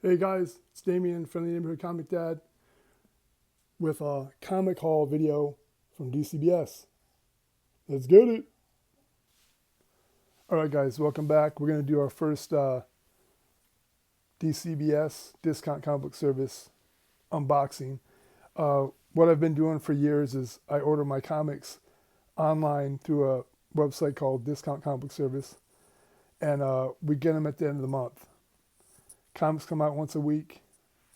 Hey guys, it's Damien from the Neighborhood Comic Dad with a comic haul video from DCBS. Let's get it. All right, guys, welcome back. We're going to do our first DCBS discount comic book service unboxing. What I've been doing for years is I order my comics online through a website called Discount Comic Book Service, and we get them at the end of the month. Comics come out once a week,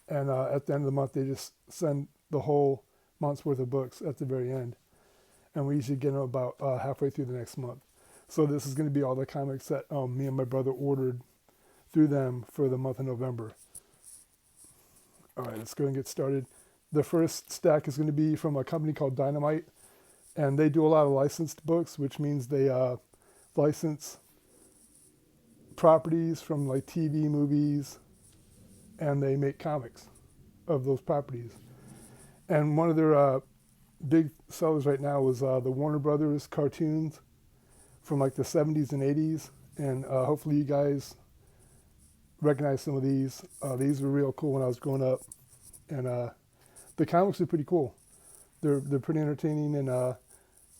and at the end of the month, they just send the whole month's worth of books at the very end. And we usually get them about halfway through the next month. So this is going to be all the comics that me and my brother ordered through them for the month of November. All right, let's go and get started. The first stack is going to be from a company called Dynamite, and they do a lot of licensed books, which means they license properties from like TV, movies, and they make comics of those properties. And one of their big sellers right now is the Warner Brothers cartoons from like the 70s and 80s. And hopefully you guys recognize some of these. These were real cool when I was growing up. And the comics are pretty cool. They're pretty entertaining and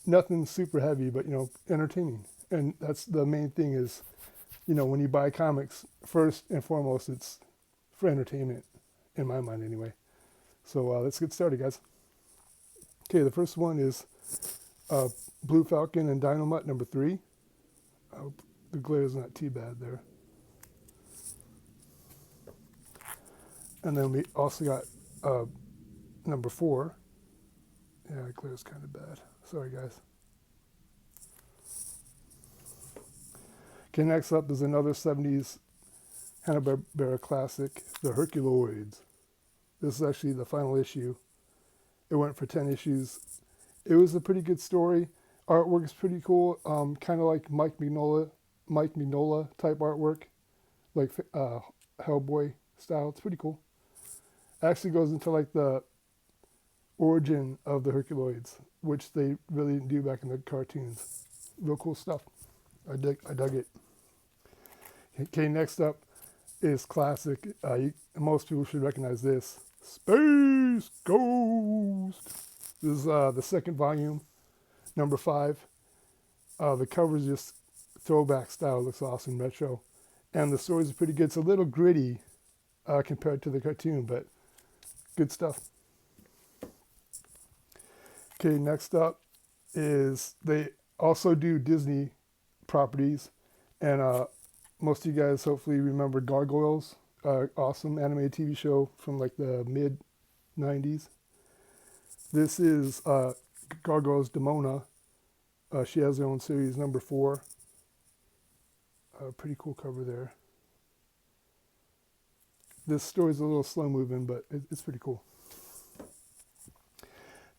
nothing super heavy, but, entertaining. And that's the main thing is, when you buy comics, first and foremost, it's for entertainment, in my mind anyway. So let's get started, guys. Okay, the first one is Blue Falcon and Dynamite number 3. I hope the glare is not too bad there. And then we also got number 4. Yeah, the glare is kind of bad. Sorry, guys. Okay, next up is another 70s Hanna-Barbera classic, The Herculoids. This is actually the final issue. It went for 10 issues. It was a pretty good story. Artwork is pretty cool, kind of like Mike Mignola type artwork, like Hellboy style. It's pretty cool. It actually goes into like the origin of the Herculoids, which they really didn't do back in the cartoons. Real cool stuff. I dug it. Okay, next up is classic. Most people should recognize this. Space Ghost. This is the second volume, number 5. The cover is just throwback style. It looks awesome, retro. And the stories are pretty good. It's a little gritty compared to the cartoon, but good stuff. Okay, next up is they also do Disney properties. And most of you guys hopefully remember Gargoyles. Awesome animated TV show from like the mid 90s. This is Gargoyles Demona. She has her own series, number 4. Pretty cool cover there. This story's a little slow moving, but it's pretty cool.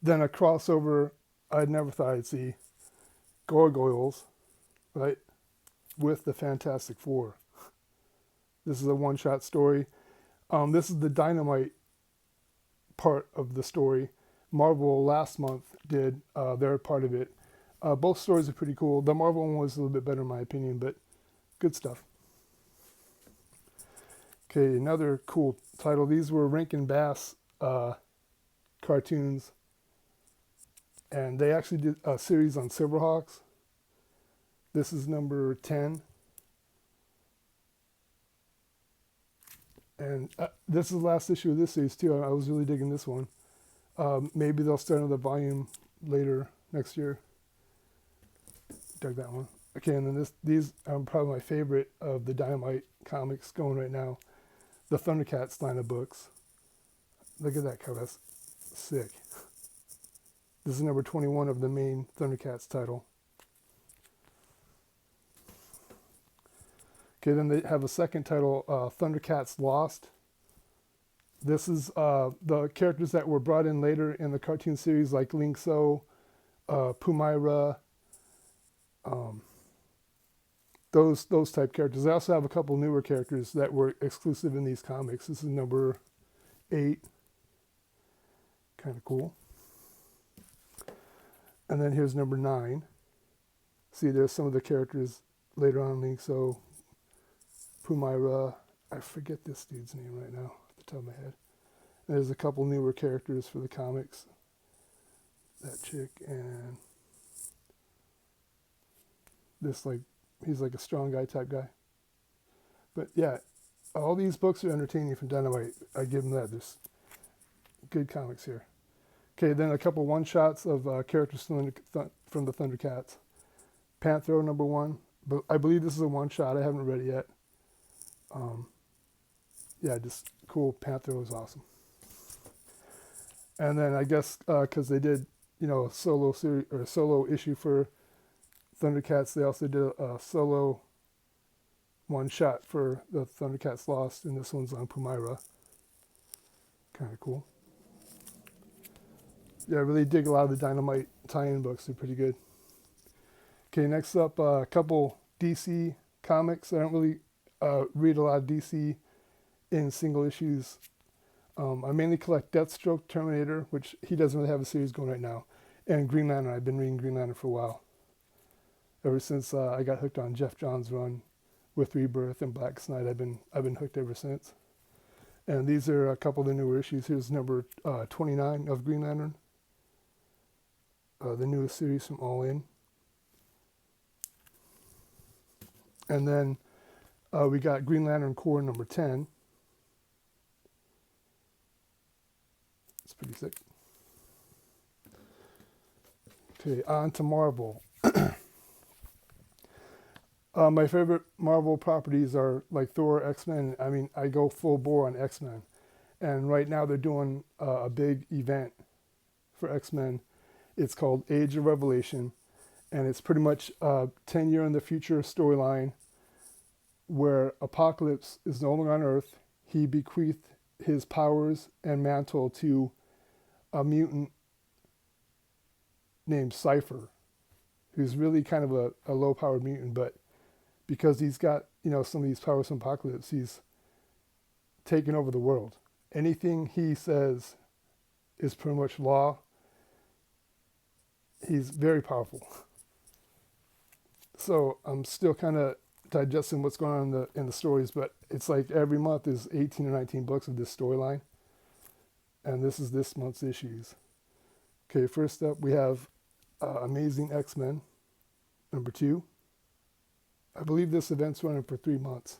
Then a crossover I'd never thought I'd see. Gargoyles, right, with the Fantastic Four. This is a one-shot story. This is the Dynamite part of the story. Marvel last month did their part of it. Both stories are pretty cool. The Marvel one was a little bit better in my opinion, but good stuff. Okay, another cool title. These were Rankin Bass cartoons, and they actually did a series on Silverhawks. This is number 10. And this is the last issue of this series too. I was really digging this one. Maybe they'll start another volume later next year. Dug that one. Okay, and then these are probably my favorite of the Dynamite comics going right now. The Thundercats line of books. Look at that cover. That's sick. This is number 21 of the main Thundercats title. Okay, then they have a second title, Thundercats Lost. This is the characters that were brought in later in the cartoon series, like Linkso, Pumaira, those type characters. They also have a couple newer characters that were exclusive in these comics. This is number 8. Kind of cool. And then here's number 9. See, there's some of the characters later on, Linkso, Pumaira, I forget this dude's name right now off the top of my head. And there's a couple newer characters for the comics. That chick and this, like, he's like a strong guy type guy. But yeah, all these books are entertaining from Dynamite. I give them that. There's good comics here. Okay, then a couple one-shots of characters from the Thundercats. Panthro #1, but I believe this is a one-shot. I haven't read it yet. Yeah, just cool. Panthro is awesome. And then I guess because they did, a solo series or a solo issue for Thundercats, they also did a solo one-shot for the Thundercats Lost, and this one's on Pumira. Kind of cool. Yeah, I really dig a lot of the Dynamite tie-in books. They're pretty good. Okay, next up, a couple DC comics. I don't really read a lot of DC in single issues. I mainly collect Deathstroke, Terminator, which he doesn't really have a series going right now, and Green Lantern. I've been reading Green Lantern for a while. Ever since I got hooked on Jeff Johns' run with Rebirth and Black Knight, I've been hooked ever since. And these are a couple of the newer issues. Here's number 29 of Green Lantern, the newest series from All In. And then we got Green Lantern Corps number 10. It's pretty sick. Okay, on to Marvel. My favorite Marvel properties are like Thor, X-Men. I mean, I go full bore on X-Men. And right now they're doing a big event for X-Men. It's called Age of Revelation. And it's pretty much a 10-year in the future storyline where Apocalypse is no longer on Earth. He bequeathed his powers and mantle to a mutant named Cypher, who's really kind of a low-powered mutant, but because he's got, some of these powers from Apocalypse, he's taken over the world. Anything he says is pretty much law. He's very powerful. So I'm still kind of digesting what's going on in the stories, but it's like every month is 18 or 19 books of this storyline, and this is this month's issues. Okay, first up we have Amazing X-Men number 2. I believe this event's running for 3 months,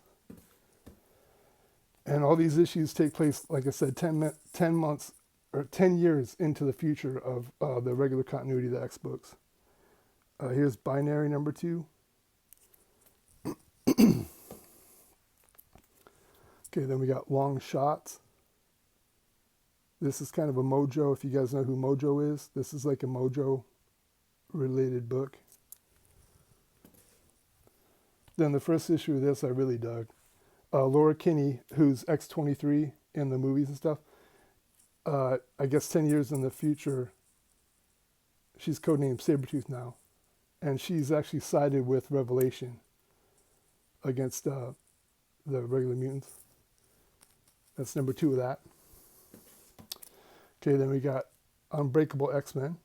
and all these issues take place, like I said, 10 months or 10 years into the future of the regular continuity of the X books. Here's Binary number 2. Okay, then we got Long Shots. This is kind of a Mojo, if you guys know who Mojo is. This is like a Mojo-related book. Then the first issue of this I really dug. Laura Kinney, who's X-23 in the movies and stuff, I guess 10 years in the future, she's codenamed Sabretooth now. And she's actually sided with Revelation against the regular mutants. That's number 2 of that. Okay, then we got Unbreakable X-Men.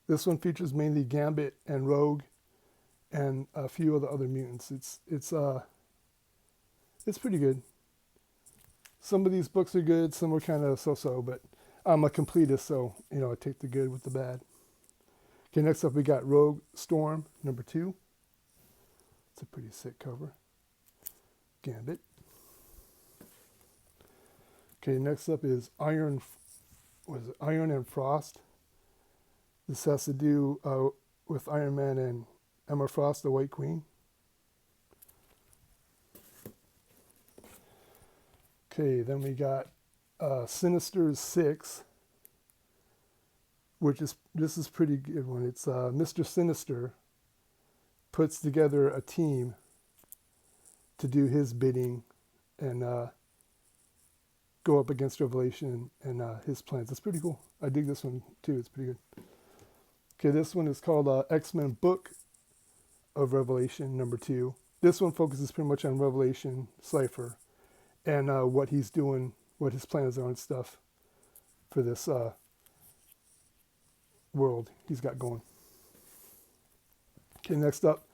This one features mainly Gambit and Rogue and a few of the other mutants. It's pretty good. Some of these books are good, some are kind of so-so, but I'm a completist, so I take the good with the bad. Okay, next up we got Rogue Storm number 2. It's a pretty sick cover. Gambit. Okay, next up is Iron and Frost. This has to do with Iron Man and Emma Frost, the White Queen. Okay, then we got Sinister 6, this is pretty good one. It's Mr. Sinister puts together a team to do his bidding and go up against Revelation and his plans. It's pretty cool. I dig this one too. It's pretty good. Okay, this one is called X-Men Book of Revelation number 2. This one focuses pretty much on Revelation, Cypher, and what he's doing, what his plans are and stuff for this world he's got going. Okay, next up,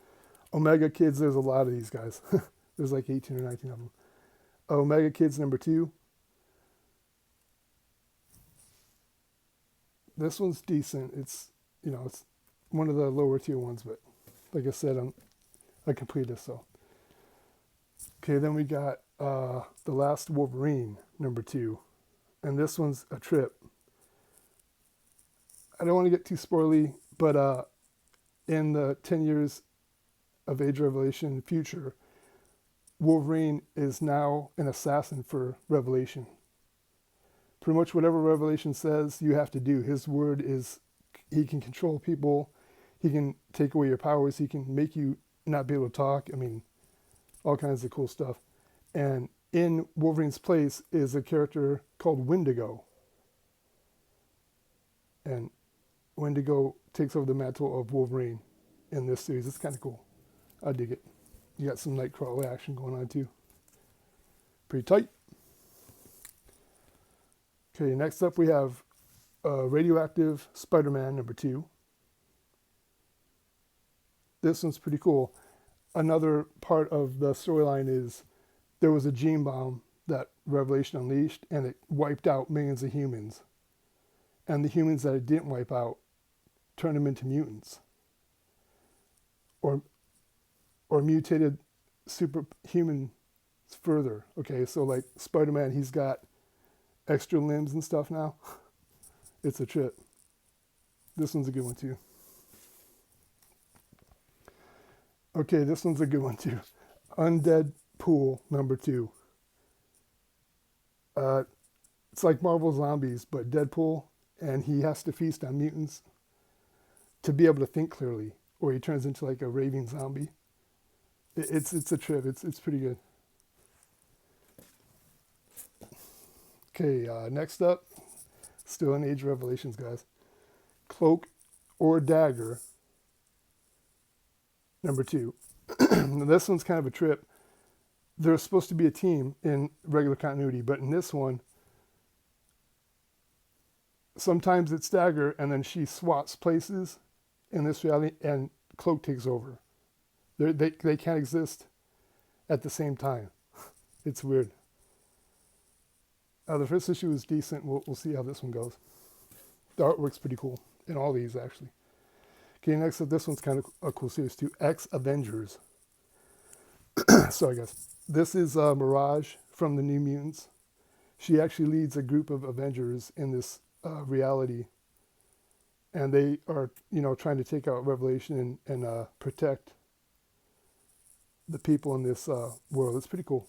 Omega Kids, there's a lot of these guys. There's like 18 or 19 of them. Omega Kids number 2. This one's decent. It's, it's one of the lower tier ones, but like I said, I completed this, so. Okay, then we got The Last Wolverine number 2. And this one's a trip. I don't want to get too spoily, but in the 10 years of Age of Revelation future, Wolverine is now an assassin for Revelation. Pretty much whatever Revelation says, you have to do. His word is, he can control people, he can take away your powers, he can make you not be able to talk. I mean, all kinds of cool stuff. And in Wolverine's place is a character called Wendigo. And Wendigo takes over the mantle of Wolverine in this series. It's kind of cool. I dig it. You got some Nightcrawler action going on too. Pretty tight. Okay, next up we have Radioactive Spider-Man number 2. This one's pretty cool. Another part of the storyline is there was a gene bomb that Revelation unleashed, and it wiped out millions of humans. And the humans that it didn't wipe out turned them into mutants. Or mutated superhumans further. Okay, so like Spider-Man, he's got extra limbs and stuff now. It's a trip. This one's a good one too. Okay, this one's a good one too. Undead Pool number 2. It's like Marvel Zombies, but Deadpool, and he has to feast on mutants to be able to think clearly, or he turns into like a raving zombie. It's a trip. It's pretty good. Okay, next up, still in Age of Revelations, guys. Cloak or Dagger number 2. This one's kind of a trip. There's supposed to be a team in regular continuity, but in this one, sometimes it's Dagger, and then she swaps places in this reality, and Cloak takes over. They can't exist at the same time. It's weird. The first issue is decent. We'll see how this one goes. The artwork's pretty cool in all these, actually. Okay, next up, this one's kind of a cool series too. X-Avengers. Sorry, guys. This is Mirage from the New Mutants. She actually leads a group of Avengers in this reality. And they are, trying to take out Revelation and protect the people in this world. It's pretty cool.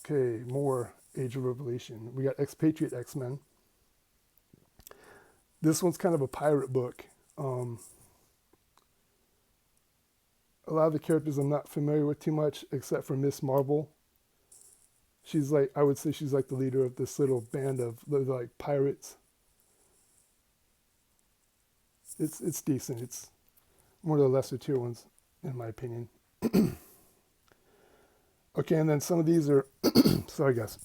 Okay, more Age of Revelation. We got Expatriate X-Men. This one's kind of a pirate book. A lot of the characters I'm not familiar with too much, except for Miss Marvel. She's like, I would say she's like the leader of this little band of like pirates. It's decent. It's one of the lesser tier ones, in my opinion. Okay, and then some of these are, sorry guys,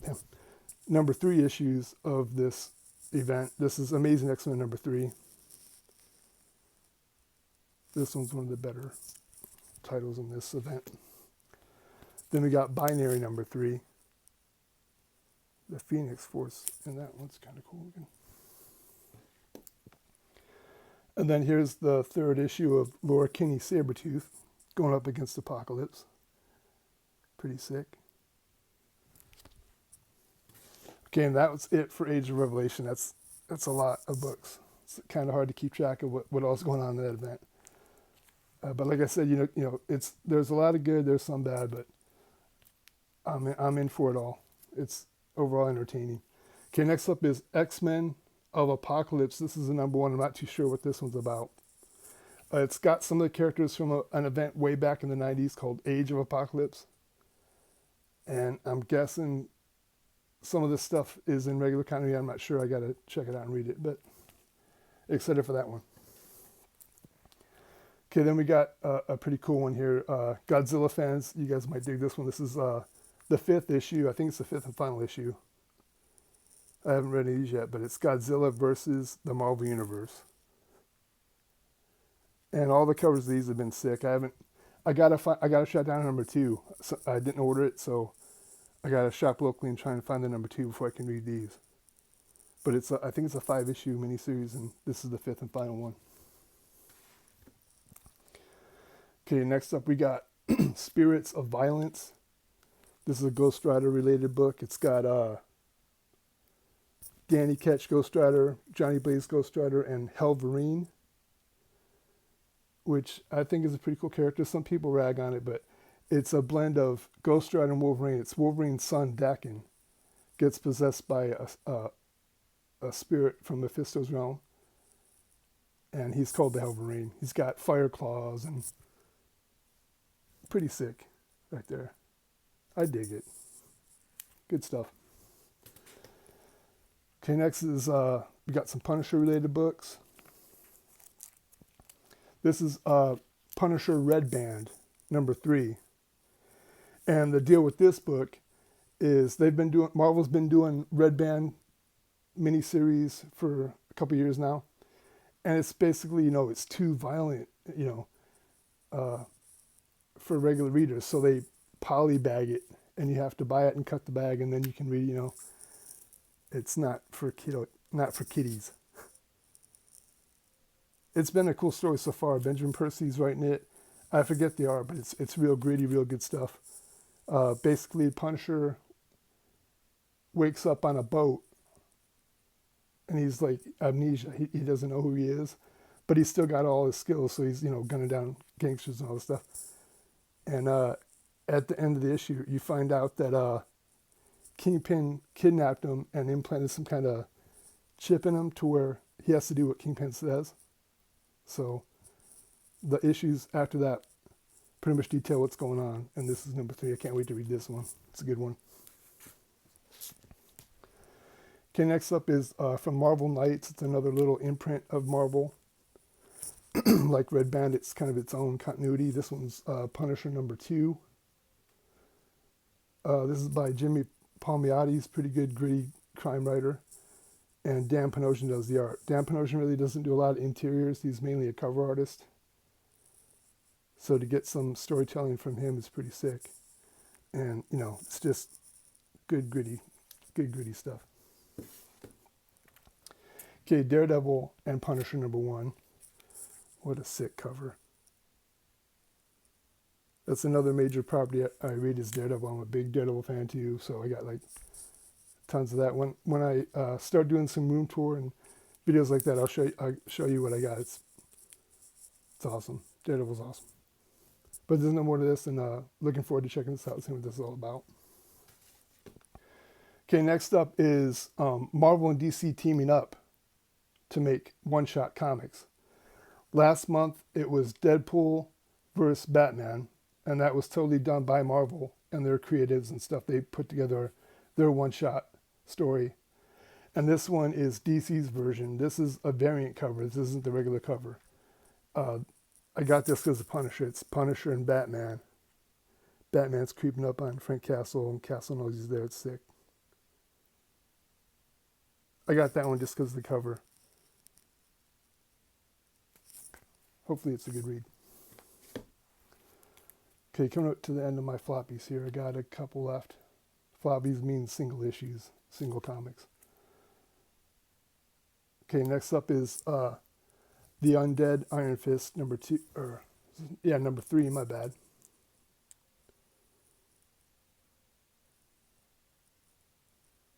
number 3 issues of this event. This is Amazing X-Men number 3. This one's one of the better titles in this event. Then we got Binary number 3. The Phoenix Force, and that one's kind of cool looking. And then here's the 3rd issue of Laura Kinney Sabretooth going up against Apocalypse. Pretty sick. Okay, and that was it for Age of Revelation. That's a lot of books. It's kind of hard to keep track of what all's going on in that event. But like I said, there's a lot of good, there's some bad, but I'm in for it all. It's overall entertaining. Okay, next up is X-Men of Apocalypse. This is the number 1. I'm not too sure what this one's about. It's got some of the characters from an event way back in the 90s called Age of Apocalypse. And I'm guessing some of this stuff is in regular continuity. I'm not sure. I got to check it out and read it, but excited for that one. Okay, then we got a pretty cool one here. Godzilla fans, you guys might dig this one. This is the 5th issue. I think it's the 5th and final issue. I haven't read any of these yet, but it's Godzilla versus the Marvel Universe. And all the covers of these have been sick. I gotta shut down number two. So I didn't order it, so I gotta shop locally and try and find the number two before I can read these. But I think it's a 5-issue miniseries, and this is the fifth and final one. Okay, next up we got Spirits of Violence. This is a Ghost Rider related book. It's got Danny Ketch Ghost Rider, Johnny Blaze Ghost Rider, and Helverine, which I think is a pretty cool character. Some people rag on it, but it's a blend of Ghost Rider and Wolverine. It's Wolverine's son, Dakin, gets possessed by a spirit from Mephisto's realm, and he's called the Helverine. He's got fire claws and pretty sick right there. I dig it. Good stuff. Okay, next is we got some Punisher related books. This is Punisher Red Band number 3. And the deal with this book is Marvel's been doing Red Band miniseries for a couple years now. And it's basically, it's too violent, for regular readers. So they polybag it, and you have to buy it and cut the bag, and then you can read, it's not for kiddies. It's been a cool story so far. Benjamin Percy's writing it. I forget the art, but it's real gritty, real good stuff. Basically, Punisher wakes up on a boat, and he's like amnesia. He doesn't know who he is, but he's still got all his skills. So he's gunning down gangsters and all this stuff. And at the end of the issue, you find out that Kingpin kidnapped him and implanted some kind of chip in him to where he has to do what Kingpin says. So the issues after that pretty much detail what's going on. And this is number 3. I can't wait to read this one. It's a good one. Okay, next up is from Marvel Knights. It's another little imprint of Marvel. Like Red Band, it's kind of its own continuity. This one's Punisher number 2. This is by Jimmy Palmiotti's pretty good, gritty crime writer. And Dan Panosian does the art. Dan Panosian really doesn't do a lot of interiors. He's mainly a cover artist. So to get some storytelling from him is pretty sick. And, it's just good, gritty stuff. Okay, Daredevil and Punisher number 1. What a sick cover. That's another major property I read is Daredevil. I'm a big Daredevil fan too, so I got tons of that. When I start doing some room tour and videos like that, I'll show you what I got. It's awesome. Daredevil's awesome. But there's no more to this, and looking forward to checking this out and seeing what this is all about. Okay, next up is Marvel and DC teaming up to make one-shot comics. Last month, it was Deadpool versus Batman, and that was totally done by Marvel and their creatives and stuff. They put together their one-shot story. And this one is DC's version. This is a variant cover. This isn't the regular cover. I got this because of Punisher. It's Punisher and Batman. Batman's creeping up on Frank Castle, and Castle knows he's there. It's sick. I got that one just because of the cover. Hopefully it's a good read. Okay, coming up to the end of my floppies here. I got a couple left. Floppies mean single issues, single comics. Okay, next up is The Undead Iron Fist, number 3, my bad.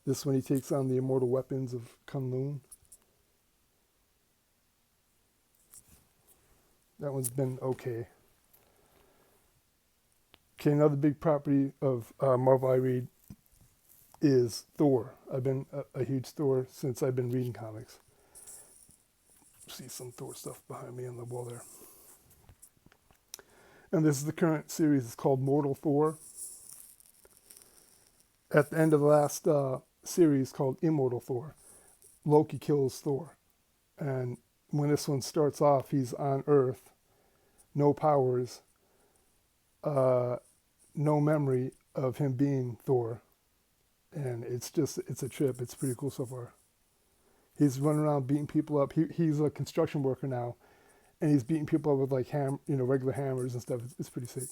This one he takes on the immortal weapons of Kunlun. That one's been okay. Okay, another big property of Marvel I read is Thor. I've been a huge Thor since I've been reading comics. See some Thor stuff behind me on the wall there. And this is the current series. It's called Mortal Thor. At the end of the last series called Immortal Thor, Loki kills Thor. And when this one starts off, he's on Earth, no powers, no memory of him being Thor. And it's a trip. It's pretty cool so far. He's running around beating people up. He's a construction worker now, and he's beating people up with like regular hammers and stuff. It's pretty sick.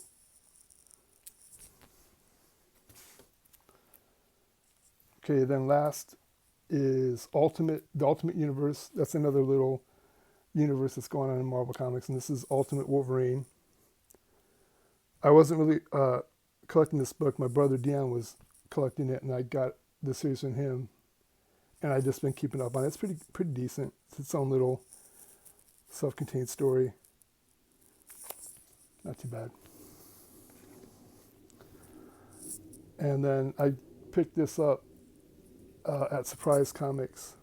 Okay, then last is the Ultimate Universe. That's another little universe that's going on in Marvel Comics, and this is Ultimate Wolverine. I wasn't really collecting this book. My brother Dion was collecting it, and I got the series from him, and I've just been keeping up on it. It's pretty decent. It's its own little self-contained story. Not too bad. And then I picked this up at Surprise Comics,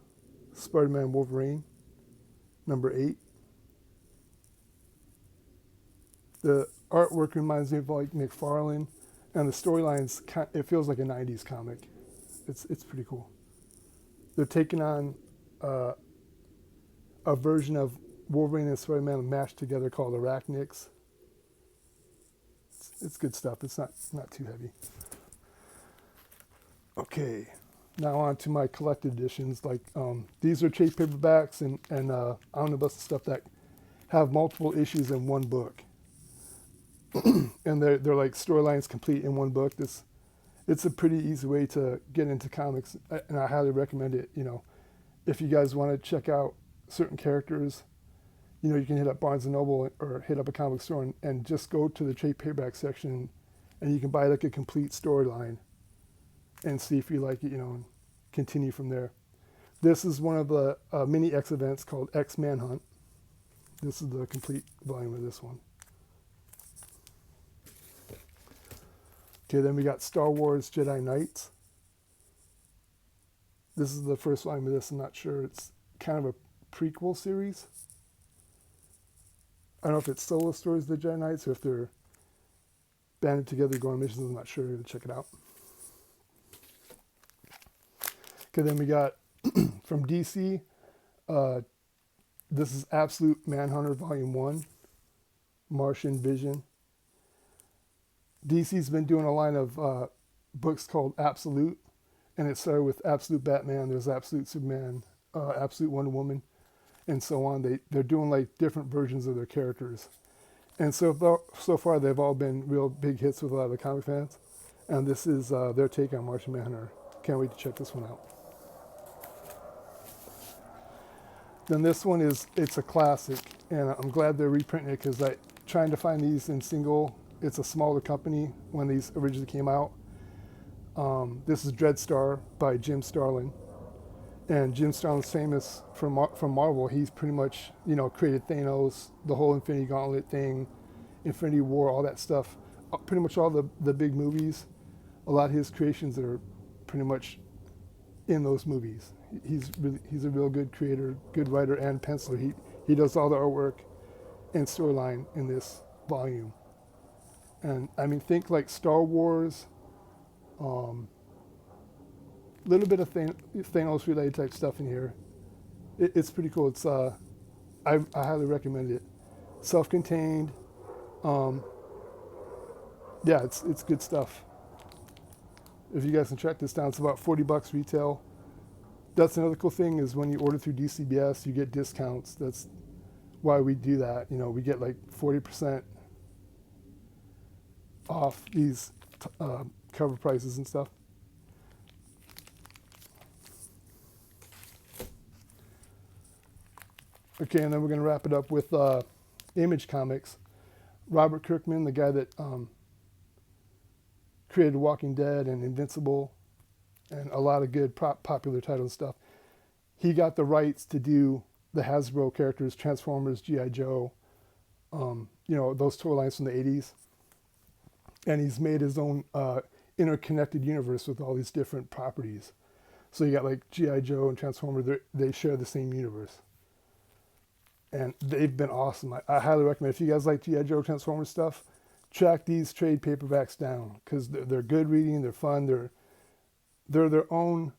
Spider-Man Wolverine, number 8. The artwork reminds me of like McFarlane, and the storylines, it feels like a 90s comic. It's pretty cool. They're taking on a version of Wolverine and Spider-Man mashed together called Arachnics. It's good stuff. It's not too heavy. Okay, now on to my collected editions. Like these are trade paperbacks and omnibus stuff that have multiple issues in one book, and they're like storylines complete in one book. It's a pretty easy way to get into comics, and I highly recommend it. If you guys want to check out certain characters, you can hit up Barnes & Noble or hit up a comic store and just go to the trade paperback section, and you can buy like a complete storyline and see if you like it, and continue from there. This is one of the mini X events called X Manhunt. This is the complete volume of this one. Okay, then we got Star Wars Jedi Knights. This is the first volume of this. I'm not sure. It's kind of a prequel series. I don't know if it's solo stories of the Jedi Knights or if they're banded together going on missions. I'm not sure. To check it out. Okay, then we got from DC. This is Absolute Manhunter Volume 1, Martian Vision. DC's been doing a line of books called Absolute, and it started with Absolute Batman. There's Absolute Superman, Absolute Wonder Woman, and so on. They're doing like different versions of their characters, and so far they've all been real big hits with a lot of the comic fans. And this is their take on Martian Manhunter. Can't wait to check this one out. Then this one it's a classic, and I'm glad they're reprinting it because trying to find these in single. It's a smaller company when these originally came out. This is Dreadstar by Jim Starlin. And Jim Starlin's famous from Marvel. He's pretty much, created Thanos, the whole Infinity Gauntlet thing, Infinity War, all that stuff. Pretty much all the big movies. A lot of his creations are pretty much in those movies. He's a real good creator, good writer and penciler. He does all the artwork and storyline in this volume. And I mean, think like Star Wars, little bit of Thanos related type stuff in here. It's pretty cool. It's I highly recommend it. Self-contained. Yeah, it's good stuff. If you guys can track this down, it's about $40 retail. That's another cool thing is when you order through DCBS, you get discounts. That's why we do that. We get like 40% off these cover prices and stuff. Okay, and then we're going to wrap it up with Image Comics. Robert Kirkman, the guy that created Walking Dead and Invincible and a lot of good popular titles and stuff. He got the rights to do the Hasbro characters, Transformers, G.I. Joe, those toy lines from the 80s. And he's made his own interconnected universe with all these different properties. So you got like G.I. Joe and Transformers, they share the same universe. And they've been awesome. I highly recommend, if you guys like G.I. Joe Transformers stuff, track these trade paperbacks down because they're good reading, they're fun, they're their own,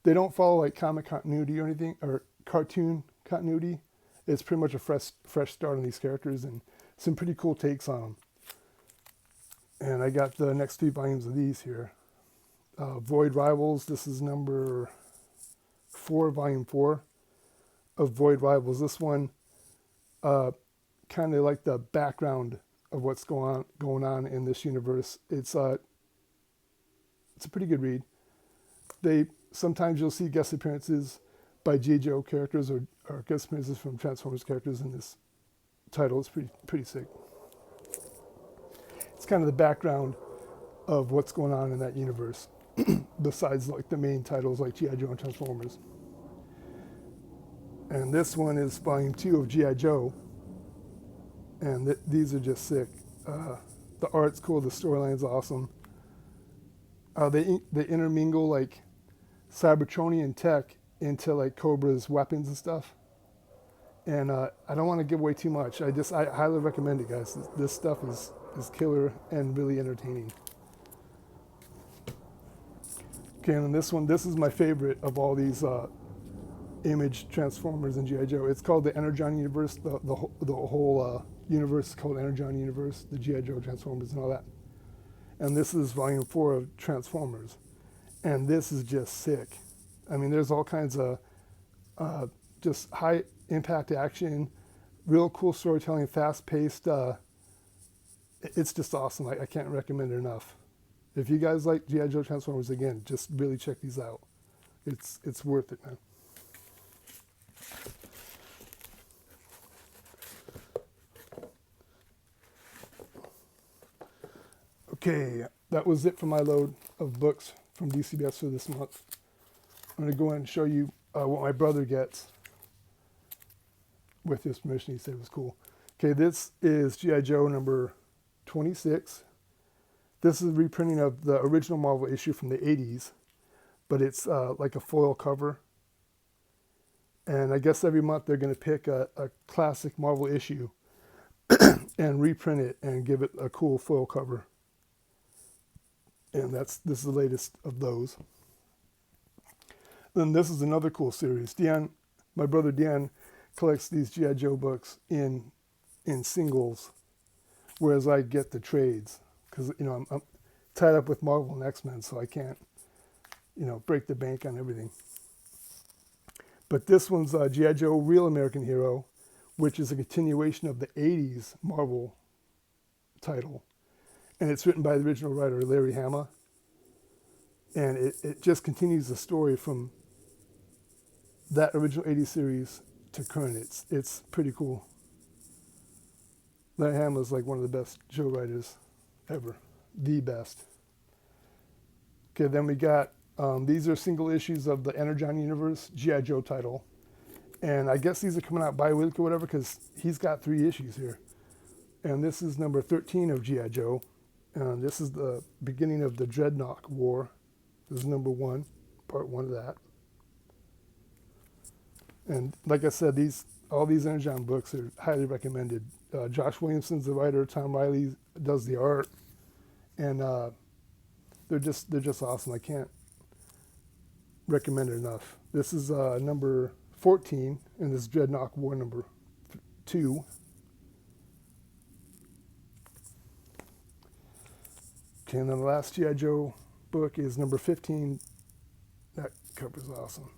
they don't follow like comic continuity or anything, or cartoon continuity. It's pretty much a fresh start on these characters and some pretty cool takes on them. And I got the next 3 volumes of these here. Void Rivals, this is number 4, volume 4. of Void Rivals. This one kind of like the background of what's going on in this universe. It's a pretty good read. Sometimes you'll see guest appearances by G.I. Joe characters or guest appearances from Transformers characters in this title. It's pretty sick. It's kind of the background of what's going on in that universe, besides like the main titles like G.I. Joe and Transformers. And this one is volume 2 of G.I. Joe, and these are just sick. The art's cool, the storyline's awesome. They intermingle like Cybertronian tech into like Cobra's weapons and stuff. And I don't want to give away too much. I highly recommend it, guys. This stuff is killer and really entertaining. Okay, and this is my favorite of all these Image Transformers and G.I. Joe. It's called the Energon Universe. The whole universe is called Energon Universe, the G.I. Joe Transformers and all that. And this is volume 4 of Transformers. And this is just sick. I mean, there's all kinds of just high impact action, real cool storytelling, fast paced. It's just awesome. I can't recommend it enough. If you guys like G.I. Joe Transformers, again, just really check these out. It's worth it, man. Okay, that was it for my load of books from DCBS for this month. I'm going to go in and show you what my brother gets. With his permission, he said it was cool. Okay, this is G.I. Joe number 26. This is a reprinting of the original Marvel issue from the 80s, but it's like a foil cover. And I guess every month they're going to pick a classic Marvel issue and reprint it and give it a cool foil cover. And this is the latest of those. Then this is another cool series. My brother Dan collects these G.I. Joe books in singles, whereas I get the trades because I'm tied up with Marvel and X-Men, so I can't break the bank on everything. But this one's G.I. Joe Real American Hero, which is a continuation of the 80s Marvel title. And it's written by the original writer, Larry Hama. And it just continues the story from that original 80s series to current. It's pretty cool. Larry Hama is like one of the best Joe writers ever. The best. Okay, then we got, these are single issues of the Energon Universe G.I. Joe title. And I guess these are coming out bi-weekly or whatever because he's got 3 issues here. And this is number 13 of G.I. Joe. This is the beginning of the Dreadnought War. This is number 1, part 1 of that. And like I said, all these Energon books are highly recommended. Josh Williamson's the writer. Tom Riley does the art, and they're just awesome. I can't recommend it enough. This is number 14, and this is Dreadnought War number 2. Okay, and then the last G.I. Joe book is number 15. That cover's awesome.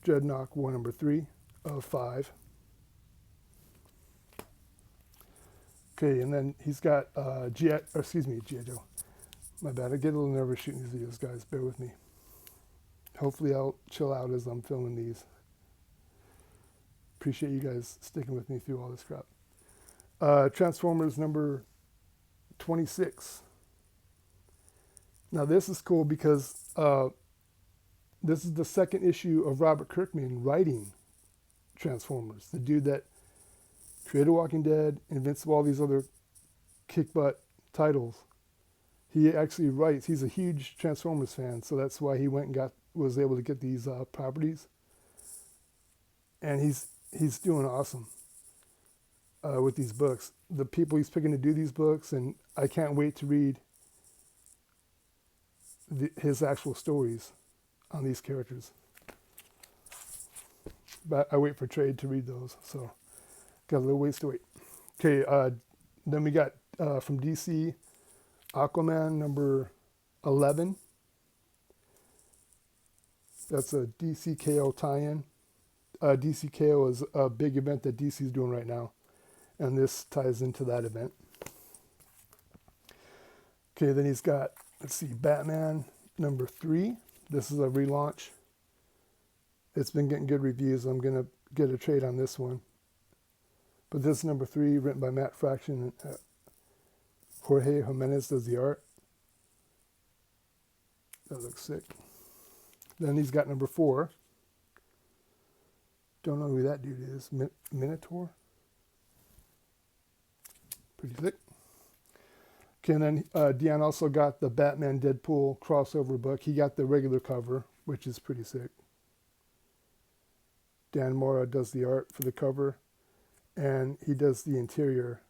Dreadnought War number 3 of 5. Okay, and then he's got G.I. Joe. My bad, I get a little nervous shooting these videos, guys. Bear with me. Hopefully I'll chill out as I'm filming these. Appreciate you guys sticking with me through all this crap. Transformers number 26. Now this is cool because this is the second issue of Robert Kirkman writing Transformers. The dude that created Walking Dead, Invincible, all these other kick-butt titles. He actually writes. He's a huge Transformers fan, so that's why he went and was able to get these properties. And he's doing awesome with these books. The people he's picking to do these books, and I can't wait to read his actual stories on these characters. But I wait for trade to read those, so got a little ways to wait. Okay, then we got from DC, Aquaman number 11. That's a DCKO tie-in. DCKO is a big event that DC is doing right now, and this ties into that event. Okay, then he's got, let's see, Batman #3. This is a relaunch. It's been getting good reviews. I'm going to get a trade on this one. But this is #3, written by Matt Fraction, and Jorge Jimenez does the art. That looks sick. Then he's got #4. Don't know who that dude is. Minotaur. Pretty sick. Okay, and then Dion also got the Batman Deadpool crossover book. He got the regular cover, which is pretty sick. Dan Mora does the art for the cover, and he does the interior.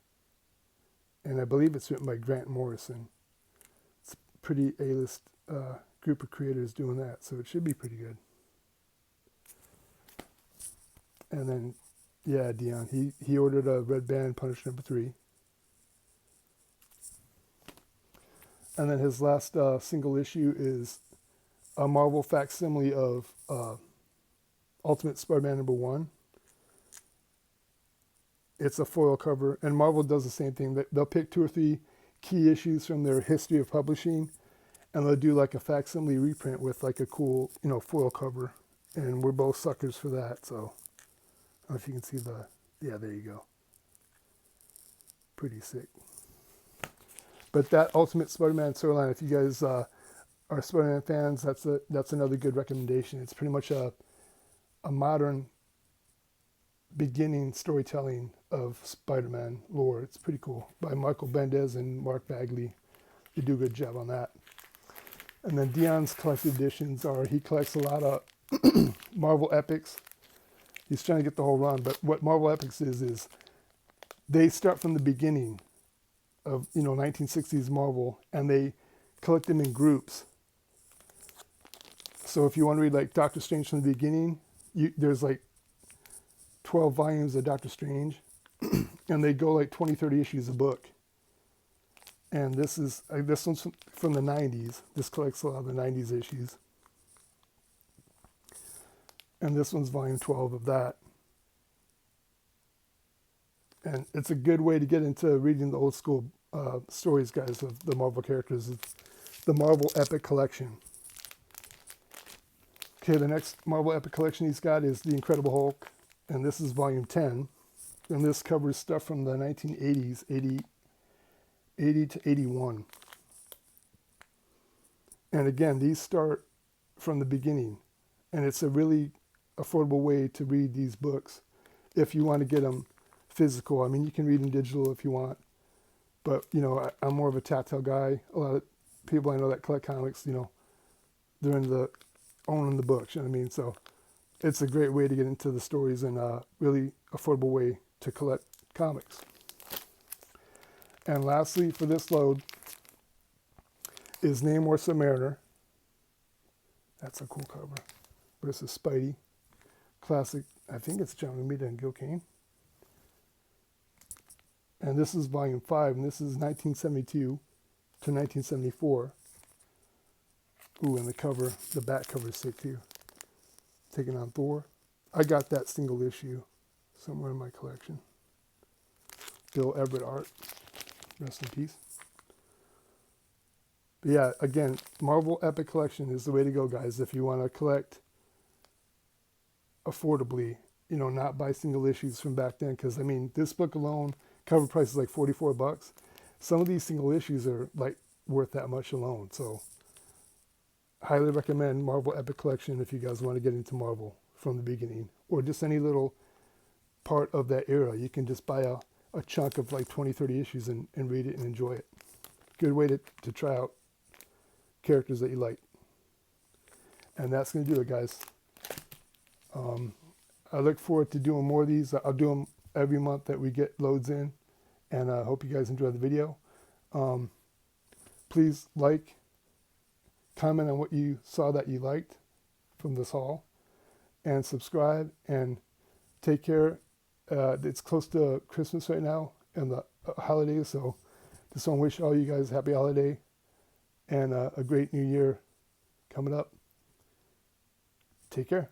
And I believe it's written by Grant Morrison. It's a pretty A-list group of creators doing that, so it should be pretty good. And then, yeah, Dion, he ordered a Red Band Punisher #3. And then his last single issue is a Marvel facsimile of Ultimate Spider-Man #1. It's a foil cover, and Marvel does the same thing. They'll pick 2 or 3 key issues from their history of publishing, and they'll do like a facsimile reprint with like a cool, foil cover. And we're both suckers for that, so I don't know if you can see yeah, there you go. Pretty sick. But that Ultimate Spider-Man storyline, if you guys are Spider-Man fans, that's another good recommendation. It's pretty much a modern beginning storytelling of Spider-Man lore. It's pretty cool. By Michael Bendis and Mark Bagley. They do a good job on that. And then Dion's collected editions he collects a lot of Marvel Epics. He's trying to get the whole run, but what Marvel Epics is they start from the beginning of 1960s Marvel, and they collect them in groups. So if you want to read like Doctor Strange from the beginning, there's like 12 volumes of Doctor Strange, and they go like 20, 30 issues a book. And this one's from the 90s. This collects a lot of the 90s issues. And this one's volume 12 of that. And it's a good way to get into reading the old school stories, guys, of the Marvel characters. It's the Marvel Epic Collection. Okay, the next Marvel Epic Collection he's got is The Incredible Hulk, and this is volume 10. And this covers stuff from the 1980s, 80 to 81. And again, these start from the beginning. And it's a really affordable way to read these books if you want to get them physical. I mean, you can read them digital if you want. But, I'm more of a tactile guy. A lot of people I know that collect comics, they're into owning the books, you know what I mean? So it's a great way to get into the stories and a really affordable way to collect comics. And lastly, for this load, is Namor Submariner. That's a cool cover. Versus Spidey. Classic, I think it's John Romita and Gil Kane. And this is volume 5, and this is 1972 to 1974. Ooh, and the back cover is sick too. Taking on Thor. I got that single issue somewhere in my collection. Bill Everett art. Rest in peace. But yeah, again, Marvel Epic Collection is the way to go, guys, if you want to collect affordably, not buy single issues from back then. Because, I mean, this book alone, cover price is like $44. Some of these single issues are like worth that much alone. So, highly recommend Marvel Epic Collection if you guys want to get into Marvel from the beginning. Or just any little part of that era. You can just buy a chunk of like 20, 30 issues and read it and enjoy it. Good way to try out characters that you like. And that's going to do it, guys. I look forward to doing more of these. I'll do them every month that we get loads in. And I hope you guys enjoy the video. Please like, comment on what you saw that you liked from this haul. And subscribe and take care. It's close to Christmas right now and the holidays, so just want to wish all you guys a happy holiday and a great new year coming up. Take care.